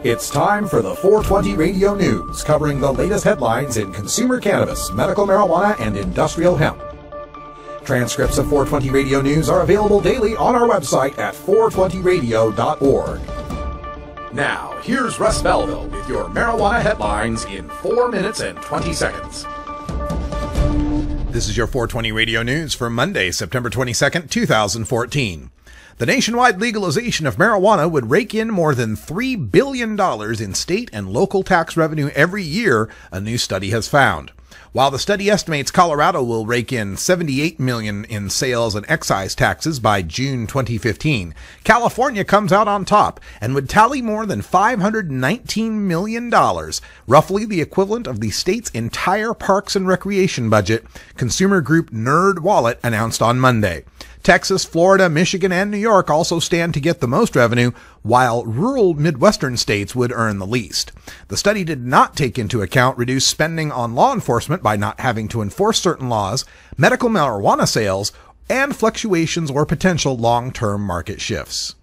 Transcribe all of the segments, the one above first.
It's time for the 420 Radio News, covering the latest headlines in consumer cannabis, medical marijuana, and industrial hemp. Transcripts of 420 Radio News are available daily on our website at 420radio.org. Now, here's Russ Belville with your marijuana headlines in 4 minutes and 20 seconds. This is your 420 Radio News for Monday, September 22nd, 2014. The nationwide legalization of marijuana would rake in more than $3 billion in state and local tax revenue every year, a new study has found. While the study estimates Colorado will rake in $78 million in sales and excise taxes by June 2015, California comes out on top and would tally more than $519 million, roughly the equivalent of the state's entire parks and recreation budget, consumer group NerdWallet announced on Monday. Texas, Florida, Michigan, and New York also stand to get the most revenue, while rural Midwestern states would earn the least. The study did not take into account reduced spending on law enforcement by not having to enforce certain laws, medical marijuana sales, and fluctuations or potential long-term market shifts.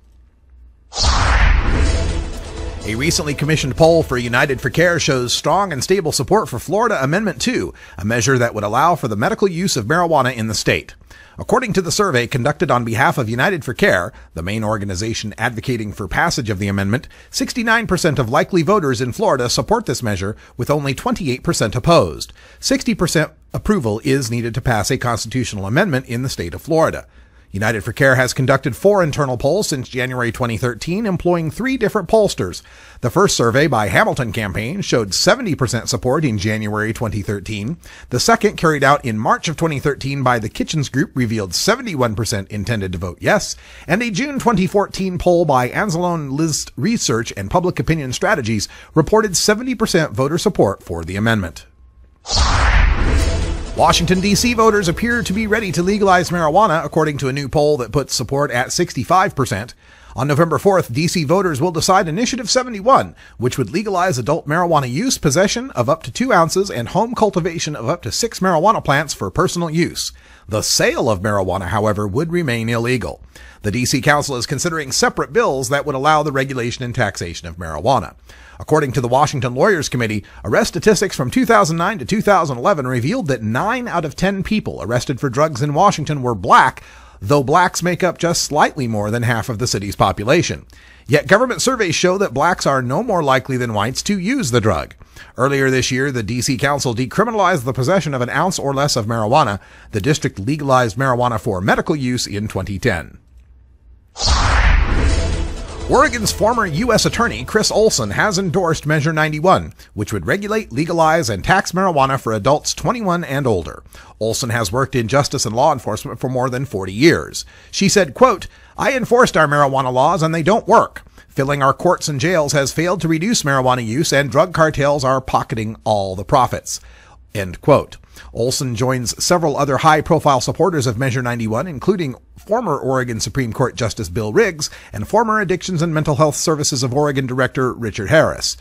A recently commissioned poll for United for Care shows strong and stable support for Florida Amendment 2, a measure that would allow for the medical use of marijuana in the state. According to the survey conducted on behalf of United for Care, the main organization advocating for passage of the amendment, 69% of likely voters in Florida support this measure, with only 28% opposed. 60% approval is needed to pass a constitutional amendment in the state of Florida. United for Care has conducted 4 internal polls since January 2013, employing 3 different pollsters. The first survey by Hamilton Campaign showed 70% support in January 2013. The second, carried out in March of 2013 by the Kitchens Group, revealed 71% intended to vote yes, and a June 2014 poll by Anzalone List Research and Public Opinion Strategies reported 70% voter support for the amendment. Washington, D.C. voters appear to be ready to legalize marijuana, according to a new poll that puts support at 65%. On November 4th, D.C. voters will decide Initiative 71, which would legalize adult marijuana use, possession of up to 2 ounces, and home cultivation of up to 6 marijuana plants for personal use. The sale of marijuana, however, would remain illegal. The D.C. Council is considering separate bills that would allow the regulation and taxation of marijuana. According to the Washington Lawyers Committee, arrest statistics from 2009 to 2011 revealed that 9 out of 10 people arrested for drugs in Washington were black, though blacks make up just slightly more than half of the city's population. Yet government surveys show that blacks are no more likely than whites to use the drug. Earlier this year, the D.C. Council decriminalized the possession of an ounce or less of marijuana. The district legalized marijuana for medical use in 2010. Oregon's former U.S. Attorney Chris Olson has endorsed Measure 91, which would regulate, legalize, and tax marijuana for adults 21 and older. Olson has worked in justice and law enforcement for more than 40 years. She said, quote, "I enforced our marijuana laws and they don't work. Filling our courts and jails has failed to reduce marijuana use, and drug cartels are pocketing all the profits." End quote. Olson joins several other high-profile supporters of Measure 91, including former Oregon Supreme Court Justice Bill Riggs and former Addictions and Mental Health Services of Oregon Director Richard Harris.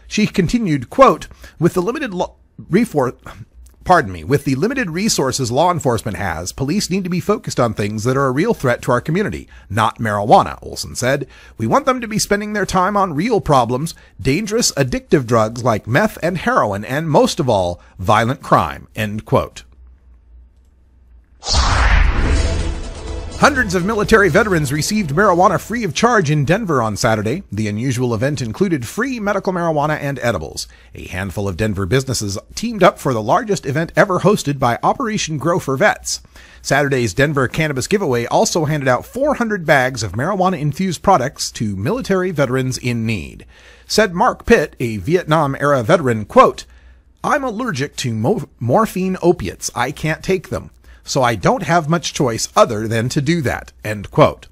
She continued, quote, With the limited resources law enforcement has, police need to be focused on things that are a real threat to our community, not marijuana," Olson said. "We want them to be spending their time on real problems, dangerous, addictive drugs like meth and heroin, and most of all, violent crime." End quote. Hundreds of military veterans received marijuana free of charge in Denver on Saturday. The unusual event included free medical marijuana and edibles. A handful of Denver businesses teamed up for the largest event ever hosted by Operation Grow for Vets. Saturday's Denver Cannabis Giveaway also handed out 400 bags of marijuana-infused products to military veterans in need. Said Mark Pitt, a Vietnam-era veteran, quote, "I'm allergic to morphine opiates. I can't take them. So I don't have much choice other than to do that." End quote.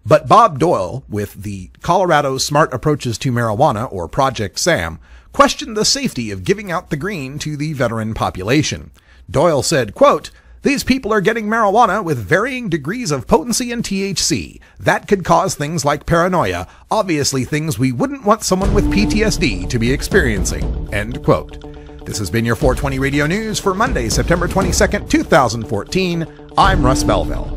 But Bob Doyle, with the Colorado Smart Approaches to Marijuana, or Project SAM, questioned the safety of giving out the green to the veteran population. Doyle said, quote, "These people are getting marijuana with varying degrees of potency and THC. That could cause things like paranoia, obviously things we wouldn't want someone with PTSD to be experiencing." End quote. This has been your 420 Radio News for Monday, September 22nd, 2014. I'm Russ Belville.